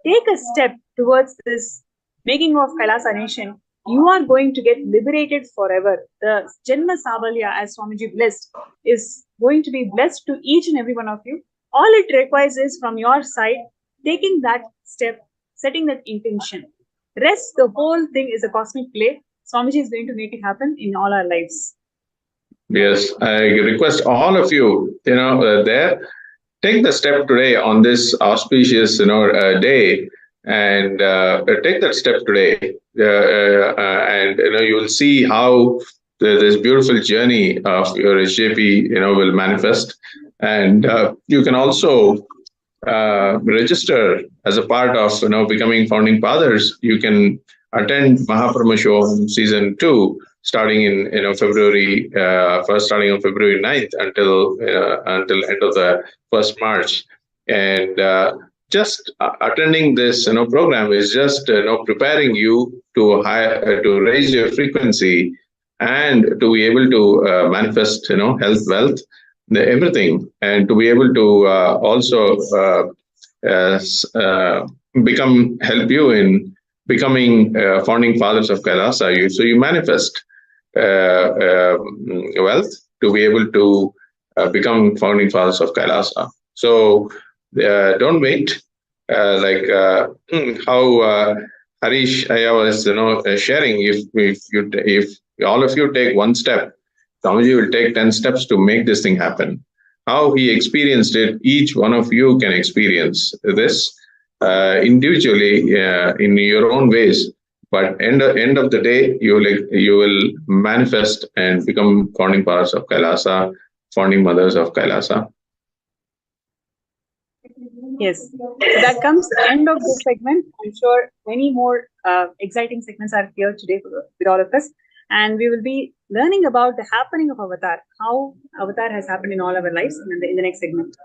take a step towards this making of Kailasa nation, you are going to get liberated forever. The Janma Savalya, as Swamiji blessed, is going to be blessed to each and every one of you. All it requires is from your side, taking that step, setting that intention. Rest, the whole thing is a cosmic play. Swamiji is going to make it happen in all our lives. Yes, I request all of you, there, take the step today on this auspicious, day, and take that step today, and you will see how this beautiful journey of your SJP, will manifest, and you can also register as a part of, becoming founding fathers. You can attend Paramashivam season 2 starting in February first, starting on February 9th until end of the first March, and just attending this program is just preparing you to to raise your frequency and to be able to manifest health, wealth, everything, and to be able to also help you in becoming founding fathers of Kailasa. So you manifest wealth to be able to become founding fathers of Kailasa. So don't wait. How Harish I was sharing, if all of you take one step, Swamiji will take 10 steps to make this thing happen. How he experienced it, each one of you can experience this individually in your own ways. But end of the day, you will manifest and become founding fathers of Kailasa, founding mothers of Kailasa. Yes, so that comes the end of this segment. I'm sure many more exciting segments are here today with all of us. And we will be learning about the happening of Avatar, how Avatar has happened in all our lives in the next segment.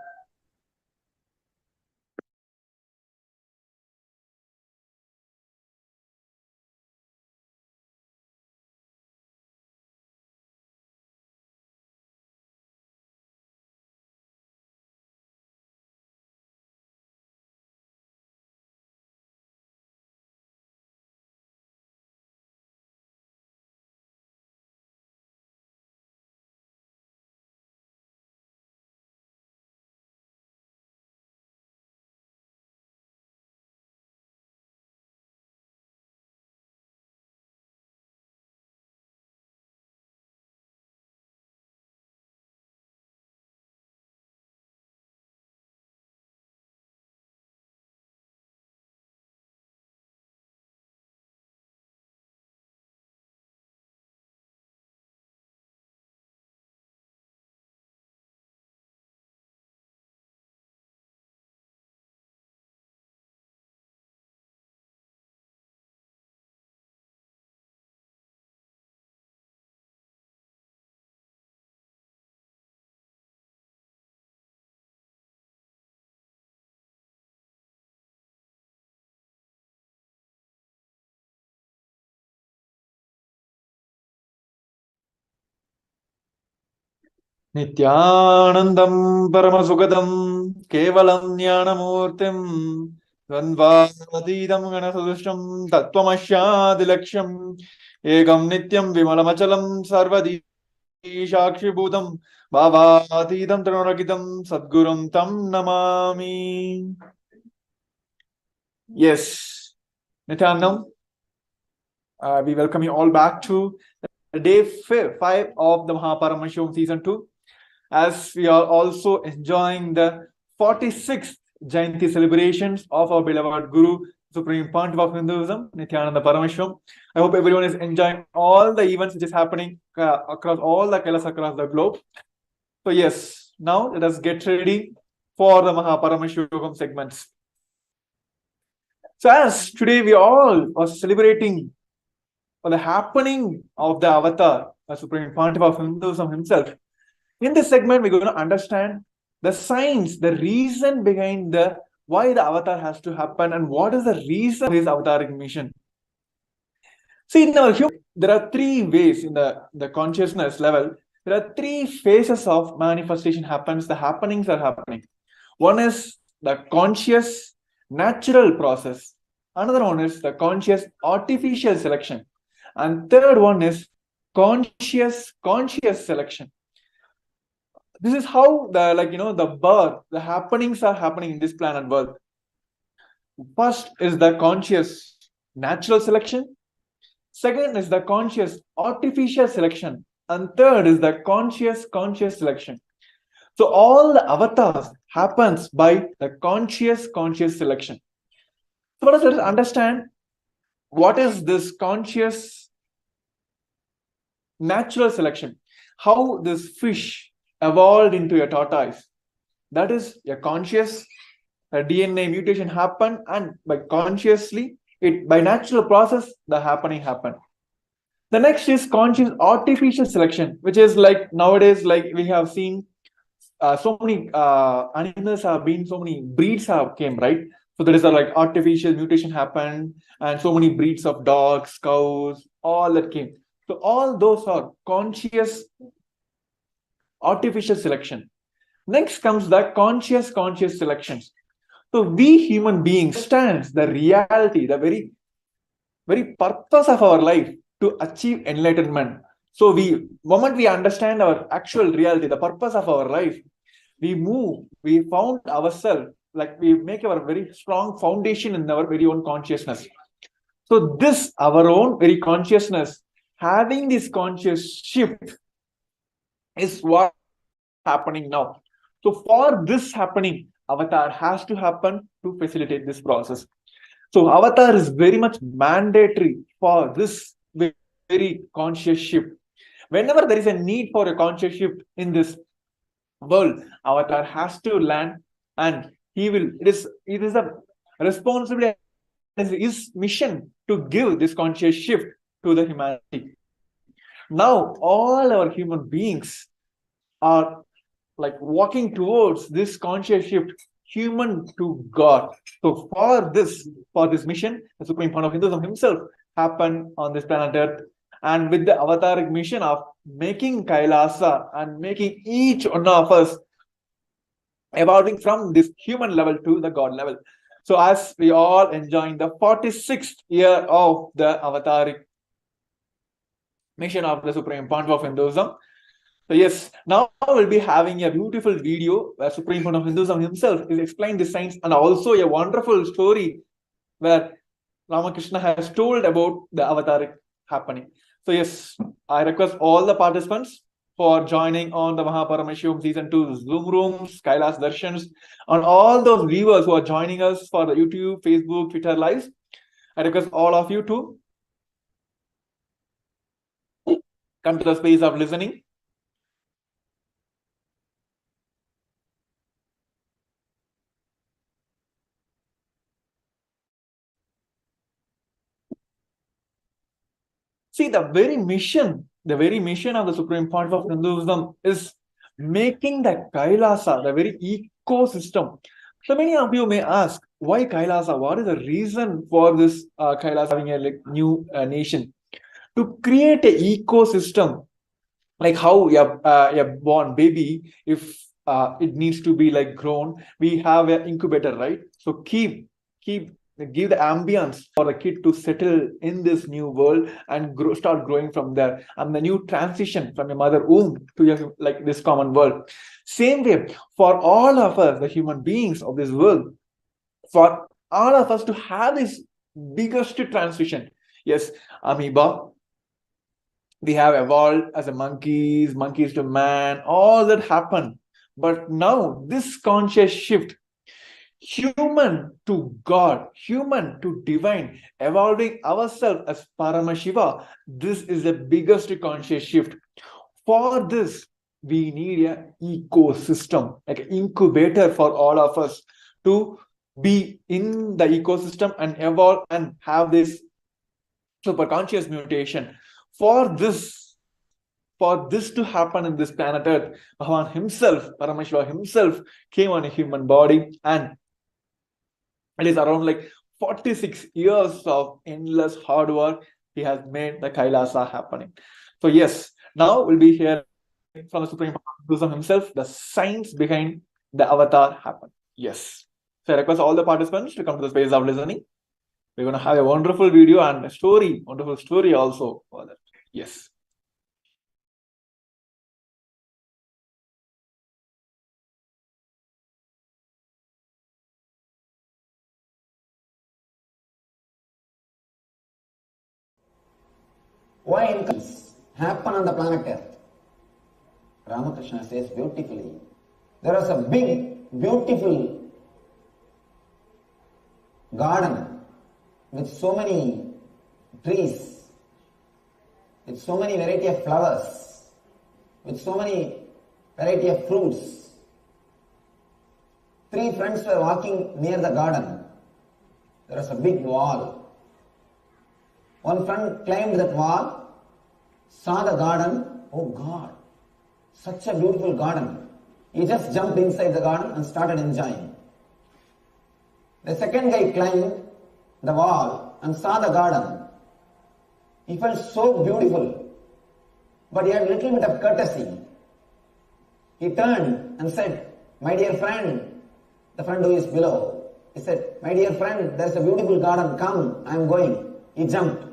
Nithyanandam Paramasukadam Kevalam Jnanamurtim Dvandvadidam Ganasudustam Tattvamashyadilaksham Ekam Nityam Vimalamachalam Sarvadi Shakshi Bhutam Bhavadidam Trinorakitam Sadgurum Tam Namami. Yes, Nithyanandam, we welcome you all back to day 5 of the Paramashivam season 2. As we are also enjoying the 46th Jayanti celebrations of our beloved Guru, Supreme Pontiff of Hinduism, Nithyananda Paramashivam. I hope everyone is enjoying all the events which is happening across all the Kailas across the globe. So yes, now let us get ready for the Paramashivam segments. So as today we all are celebrating for the happening of the Avatar, the Supreme Pontiff of Hinduism himself, in this segment, we're going to understand the science, the reason behind why the Avatar has to happen and what is the reason of his Avataric mission. See, in our human, there are 3 ways in the consciousness level. There are 3 phases of manifestation happens. The happenings are happening. One is the conscious, natural process. Another one is the conscious artificial selection. And third one is conscious selection. This is how the happenings are happening in this planet world. First is the conscious natural selection. Second is the conscious artificial selection. And third is the conscious selection. So all the avatars happens by the conscious selection. So let us understand what is this conscious natural selection. How this fish evolved into a tortoise. That is a conscious DNA mutation happened, and by consciously, by natural process, the happening happened. The next is conscious artificial selection, which is like nowadays, like we have seen so many animals have been, so many breeds have came, right? So there is a like artificial mutation happened, and so many breeds of dogs, cows, all that came. So all those are conscious artificial selection. Next comes the conscious selections. So we human beings understand the reality, the very purpose of our life to achieve enlightenment. So moment we understand our actual reality, the purpose of our life, we found ourselves, like we make our very strong foundation in our very own consciousness. So this, our own very consciousness, having this conscious shift is what happening now. So for this happening, avatar has to happen to facilitate this process. So avatar is very much mandatory for this very conscious shift. Whenever there is a need for a conscious shift in this world, avatar has to land, and it is a responsibility, his mission to give this conscious shift to the humanity. Now all our human beings are like walking towards this conscious shift, human to God. So for this mission, the Supreme Founder of Hinduism himself happened on this planet Earth, and with the avataric mission of making Kailasa and making each one of us evolving from this human level to the God level. So as we all enjoying the 46th year of the avataric mission of the Supreme Founder of Hinduism. So yes, now we'll be having a beautiful video where Supreme Founder of Hinduism himself is explaining the science, and also a wonderful story where Ramakrishna has told about the avataric happening. So yes, I request all the participants for joining on the Paramashivam Season 2 Zoom rooms, Kailas Darshans, and all those viewers who are joining us for the YouTube, Facebook, Twitter lives. I request all of you to come to the space of listening. See, the very mission of the Supreme Founder of Hinduism is making the Kailasa, the very ecosystem. So many of you may ask, why Kailasa? What is the reason for this Kailasa having a new nation? To create an ecosystem, like how a born baby, if it needs to be like grown, we have an incubator, right? So give the ambience for the kid to settle in this new world and start growing from there, and the new transition from a mother womb to like this common world. Same way for all of us, the human beings of this world, for all of us to have this biggest transition. Yes, amoeba, we have evolved as a monkeys to man, all that happened. But now this conscious shift, human to God, human to divine, evolving ourselves as Paramashiva, this is the biggest conscious shift. For this, we need an ecosystem, like an incubator for all of us to be in the ecosystem and evolve and have this super conscious mutation. For this to happen in this planet Earth, Bhagavan himself, Paramashiva himself, came on a human body, and it is around like 46 years of endless hard work. He has made the Kailasa happening. So yes, now we'll be hearing from the Supreme Buddhism himself, the science behind the avatar happen. Yes. So I request all the participants to come to the space of listening. We're going to have a wonderful video and a story, wonderful story also for that. Yes. Why incomes happen on the planet Earth? Ramakrishna says beautifully. There was a big, beautiful garden with so many trees, with so many variety of flowers, with so many variety of fruits. 3 friends were walking near the garden. There was a big wall. One friend climbed that wall, saw the garden. Oh God, such a beautiful garden. He just jumped inside the garden and started enjoying. The second guy climbed the wall and saw the garden. He felt so beautiful, but he had a little bit of courtesy. He turned and said, "My dear friend," the friend who is below, he said, "My dear friend, there is a beautiful garden, come, I am going." He jumped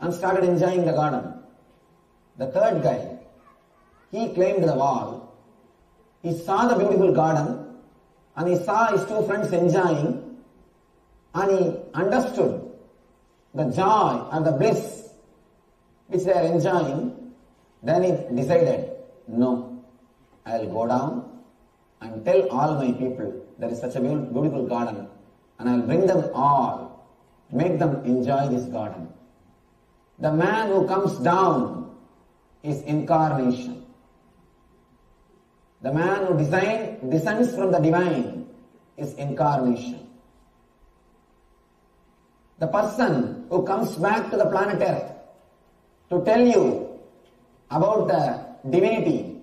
and started enjoying the garden. The third guy, he climbed the wall. He saw the beautiful garden and he saw his 2 friends enjoying, and he understood the joy and the bliss which they are enjoying. Then he decided, no, I will go down and tell all my people there is such a beautiful garden, and I will bring them all, make them enjoy this garden. The man who comes down is incarnation. The man who descends from the divine is incarnation. The person who comes back to the planet Earth to tell you about the divinity,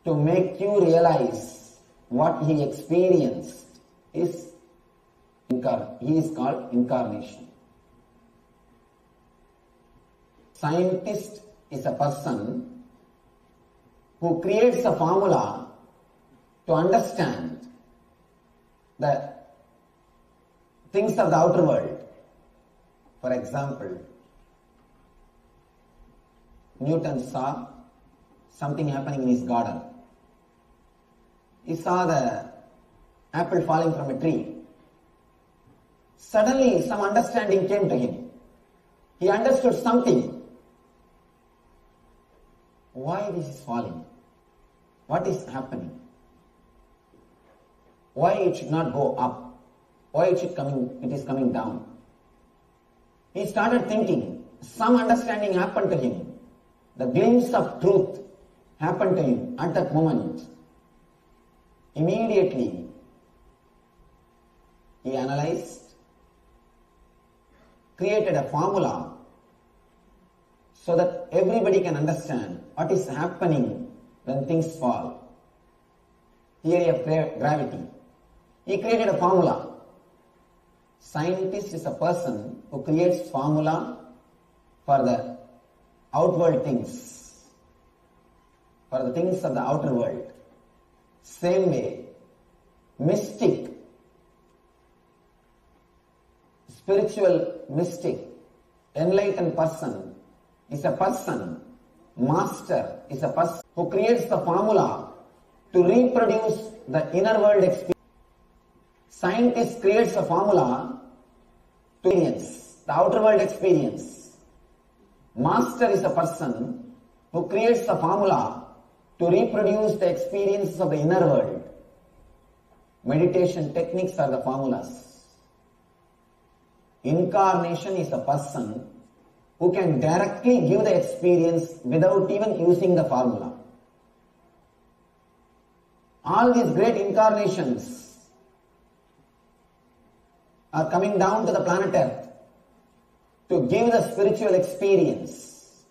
to make you realize what he experienced, he is called incarnation. Scientist is a person who creates a formula to understand the things of the outer world. For example, Newton saw something happening in his garden. He saw the apple falling from a tree. Suddenly some understanding came to him. He understood something. Why this is falling? What is happening? Why it should not go up? Why it is coming down? He started thinking. Some understanding happened to him. The glimpse of truth happened to him at that moment. Immediately, he analyzed, created a formula so that everybody can understand what is happening when things fall. Theory of gravity. He created a formula. Scientist is a person who creates formula for the outward things, for the things of the outer world. Same way, mystic, spiritual mystic, enlightened person is a person, master is a person who creates the formula to reproduce the inner world experience. Scientist creates a formula to experience the outer world experience. Master is a person who creates the formula to reproduce the experiences of the inner world. Meditation techniques are the formulas. Incarnation is a person who can directly give the experience without even using the formula. All these great incarnations are coming down to the planet Earth to give the spiritual experience,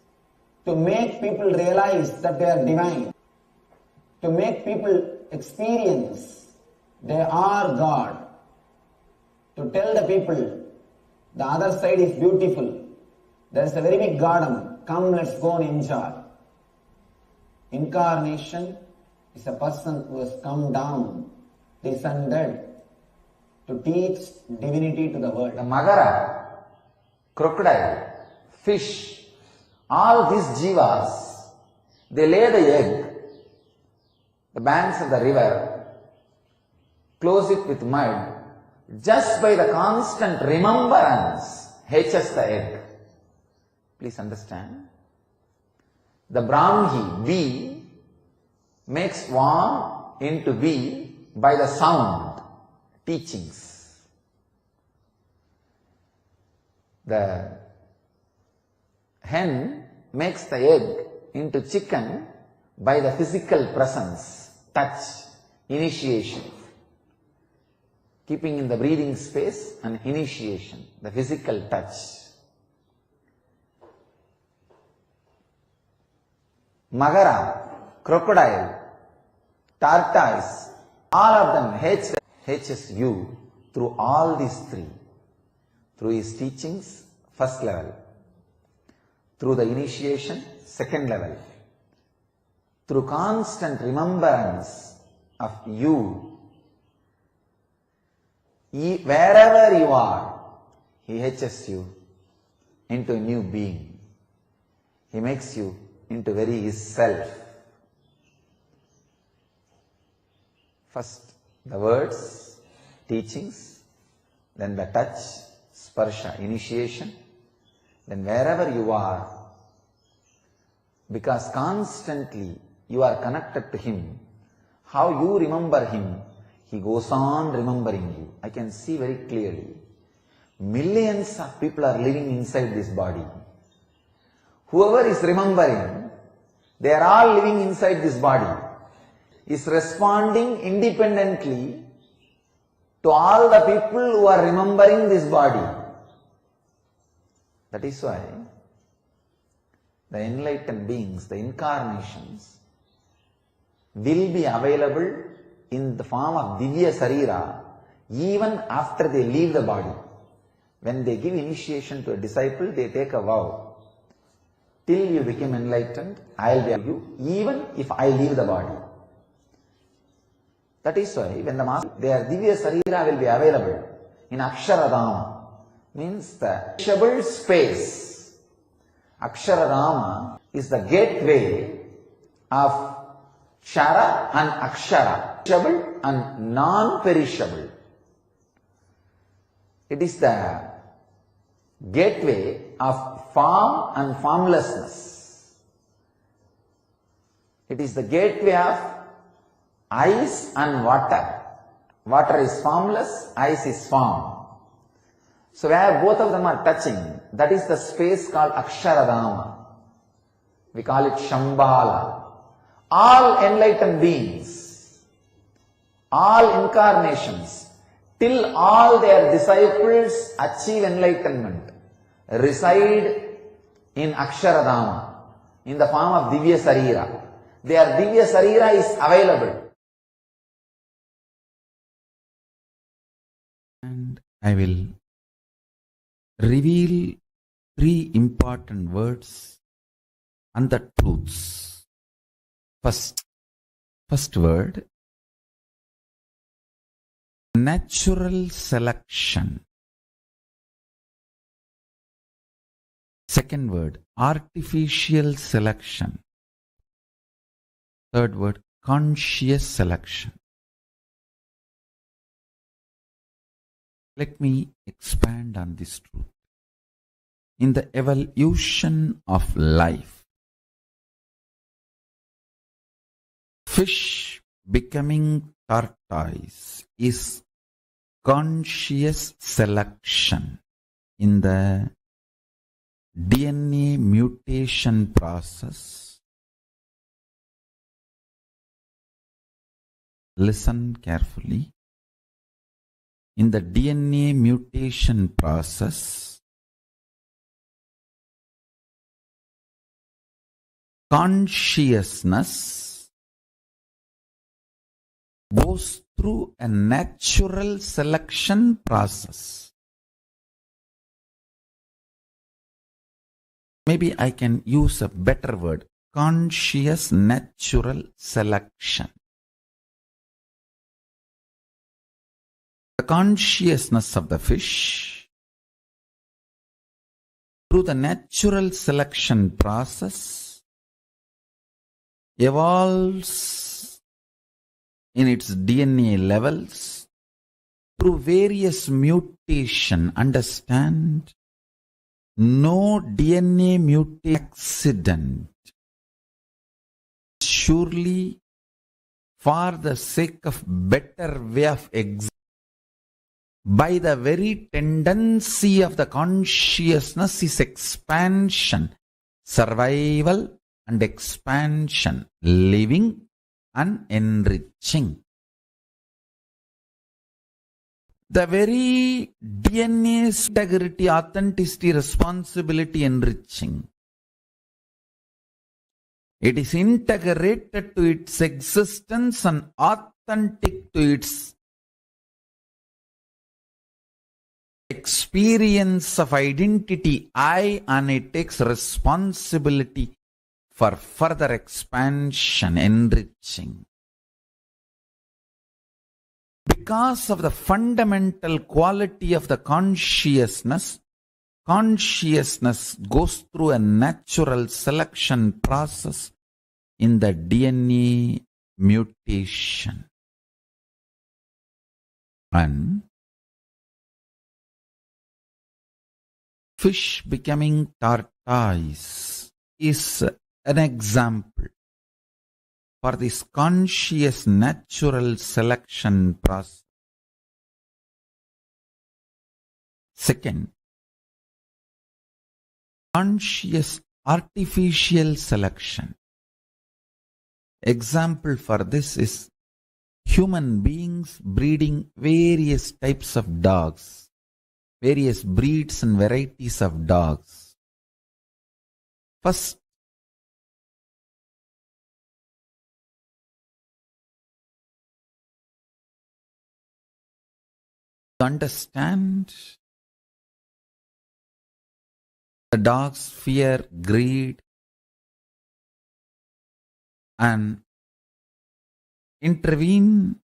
to make people realize that they are divine, to make people experience they are God, to tell the people the other side is beautiful, there is a very big garden, come let's go and enjoy. Incarnation is a person who has come down, descended to teach divinity to the world. The magara, crocodile, fish, all these jivas, they lay the egg, the banks of the river, close it with mud, just by the constant remembrance hatches the egg. Please understand. The Brahmi, bee, makes swarm into bee by the sound, teachings. The hen makes the egg into chicken by the physical presence, touch, initiation. Keeping in the breathing space and initiation, the physical touch. Magara, crocodile, tortoise, all of them hatches you through all these three. Through his teachings, first level. Through the initiation, second level. Through constant remembrance of you, wherever you are, he hatches you into a new being. He makes you into very his self. First, the words, teachings, then the touch, sparsha, initiation, then wherever you are, because constantly you are connected to him, how you remember him, he goes on remembering you. I can see very clearly. Millions of people are living inside this body. Whoever is remembering, they are all living inside this body, is responding independently to all the people who are remembering this body. That is why the enlightened beings, the incarnations, will be available in the form of Divya Sarira even after they leave the body. When they give initiation to a disciple, they take a vow. Till you become enlightened, I will be with you even if I leave the body. That is why when the Master, their Divya Sarira will be available in Aksharadama, means the perishable space. Aksharadama is the gateway of Kshara and Akshara, perishable and non-perishable. It is the gateway of form and formlessness. It is the gateway of ice and water. Water is formless, ice is form. So where both of them are touching, that is the space called Aksharadama. We call it Shambhala. All enlightened beings, all incarnations, till all their disciples achieve enlightenment, reside in Aksharadama, in the form of Divya Sarira. Their Divya Sarira is available. And I will reveal three important words and the truths. First word, natural selection. Second word, artificial selection. Third word, conscious selection. Let me expand on this truth. In the evolution of life, fish becoming tortoise is conscious selection in the DNA mutation process. Listen carefully. In the DNA mutation process, consciousness goes through a natural selection process. Maybe I can use a better word, conscious natural selection. The consciousness of the fish, through the natural selection process, evolves in its DNA levels through various mutation. Understand? No DNA mutation accident. Surely, for the sake of better way of existence, by the very tendency of the consciousness is expansion, survival and expansion, living and enriching. The very DNA's integrity, authenticity, responsibility, enriching. It is integrated to its existence and authentic to its experience of identity, I, and it takes responsibility for further expansion, enriching. Because of the fundamental quality of the consciousness, consciousness goes through a natural selection process in the DNA mutation. And fish becoming tortoise is an example for this conscious natural selection process. Second, conscious artificial selection. Example for this is human beings breeding various types of dogs, various breeds and varieties of dogs. First, to understand the dog's fear, greed, and intervene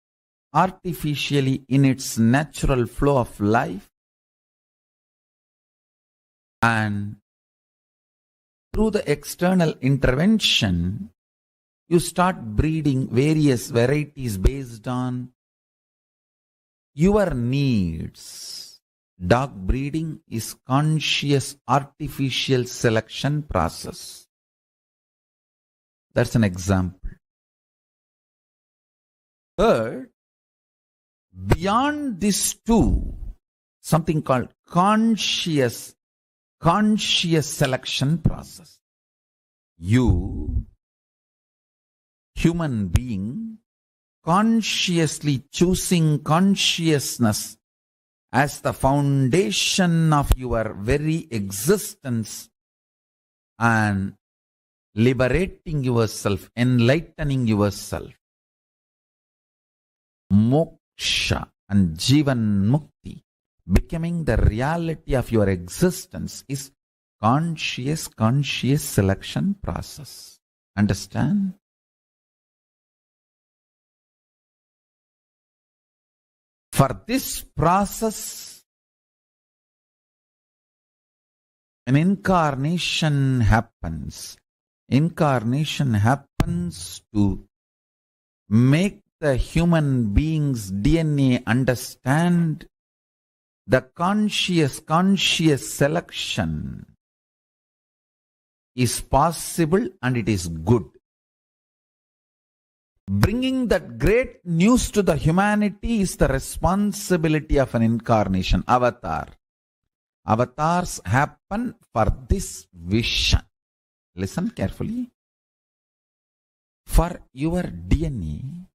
artificially in its natural flow of life, and through the external intervention, you start breeding various varieties based on your needs. Dog breeding is conscious artificial selection process. That's an example. Third, beyond these two, something called conscious selection process. You, human being, consciously choosing consciousness as the foundation of your very existence and liberating yourself, enlightening yourself. Moksha and Jivan Mukti, becoming the reality of your existence, is conscious selection process. Understand? For this process, an incarnation happens. Incarnation happens to make the human being's DNA understand the conscious selection is possible and it is good. Bringing that great news to the humanity is the responsibility of an incarnation, avatar. Avatars happen for this vision. Listen carefully. For your DNA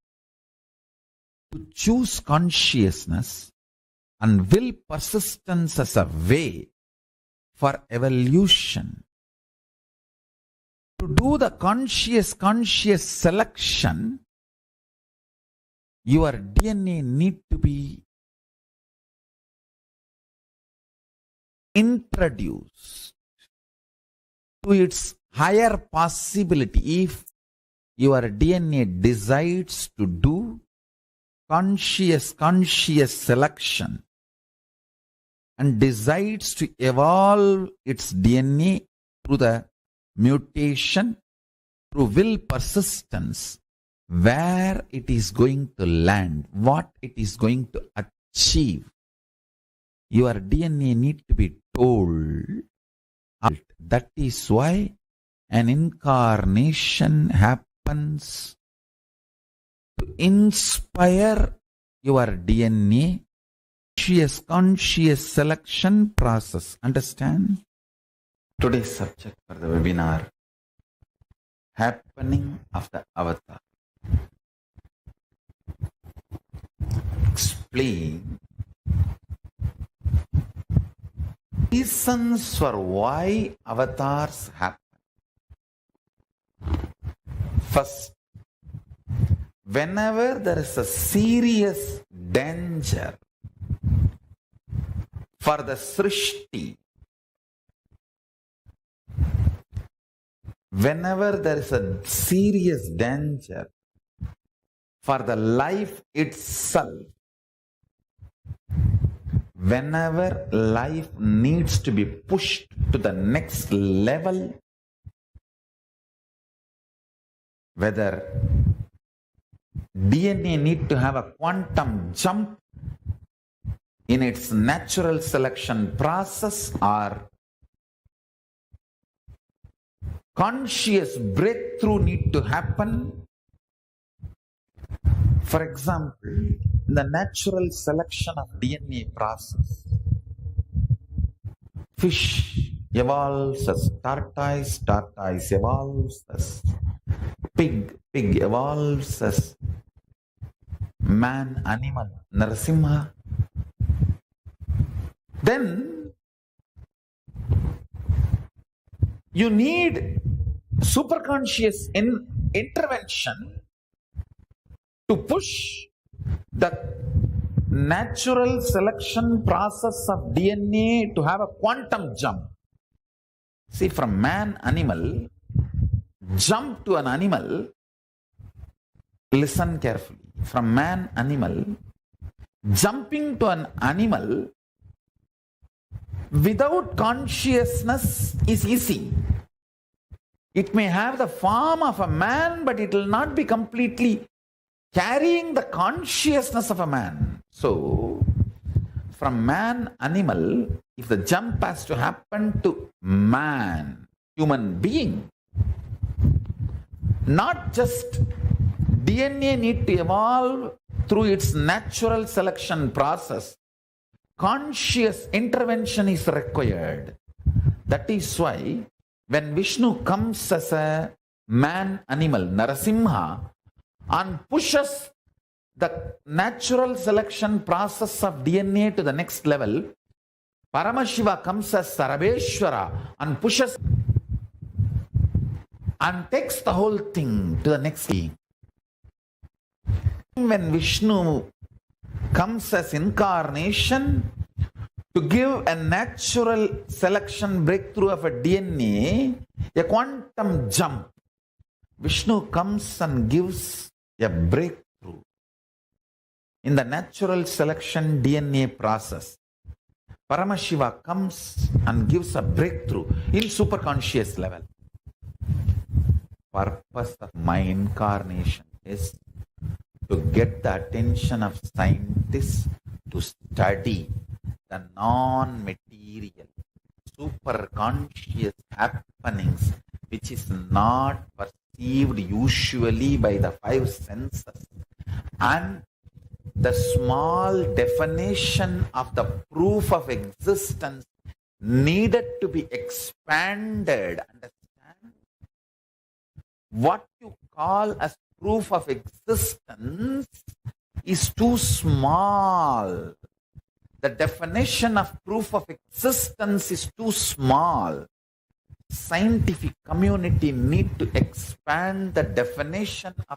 to choose consciousness and will persistence as a way for evolution, to do the conscious selection, your DNA need to be introduced to its higher possibility. If your DNA decides to do conscious selection and decides to evolve its DNA through the mutation, through will persistence, where it is going to land, what it is going to achieve. Your DNA need to be told. That is why an incarnation happens to inspire your DNA. Conscious selection process. Understand? Today's subject for the webinar, happening of the avatar. Explain reasons for why avatars happen. First, whenever there is a serious danger for the Srishti, whenever there is a serious danger for the life itself, whenever life needs to be pushed to the next level, whether DNA need to have a quantum jump in its natural selection process or conscious breakthrough need to happen. For example, in the natural selection of DNA process, fish evolves as tortoise, tortoise evolves as pig, pig evolves as man, animal, Narasimha. Then you need superconscious intervention to push the natural selection process of DNA to have a quantum jump. See, from man, animal, jump to an animal, listen carefully. From man, animal, jumping to an animal without consciousness is easy. It may have the form of a man, but it will not be completely carrying the consciousness of a man. So, from man, animal, if the jump has to happen to man, human being, not just DNA need to evolve through its natural selection process, conscious intervention is required. That is why when Vishnu comes as a man animal, Narasimha, and pushes the natural selection process of DNA to the next level, Paramashiva comes as Sarabeshwara and pushes and takes the whole thing to the next level. When Vishnu comes as incarnation to give a natural selection breakthrough of a DNA, a quantum jump, Vishnu comes and gives a breakthrough in the natural selection DNA process. Paramashiva comes and gives a breakthrough in superconscious level. Purpose of my incarnation is to get the attention of scientists to study the non-material, superconscious happenings which is not perceived usually by the five senses, and the small definition of the proof of existence needed to be expanded. Understand? What you call as proof of existence is too small. The definition of proof of existence is too small. Scientific community need to expand the definition of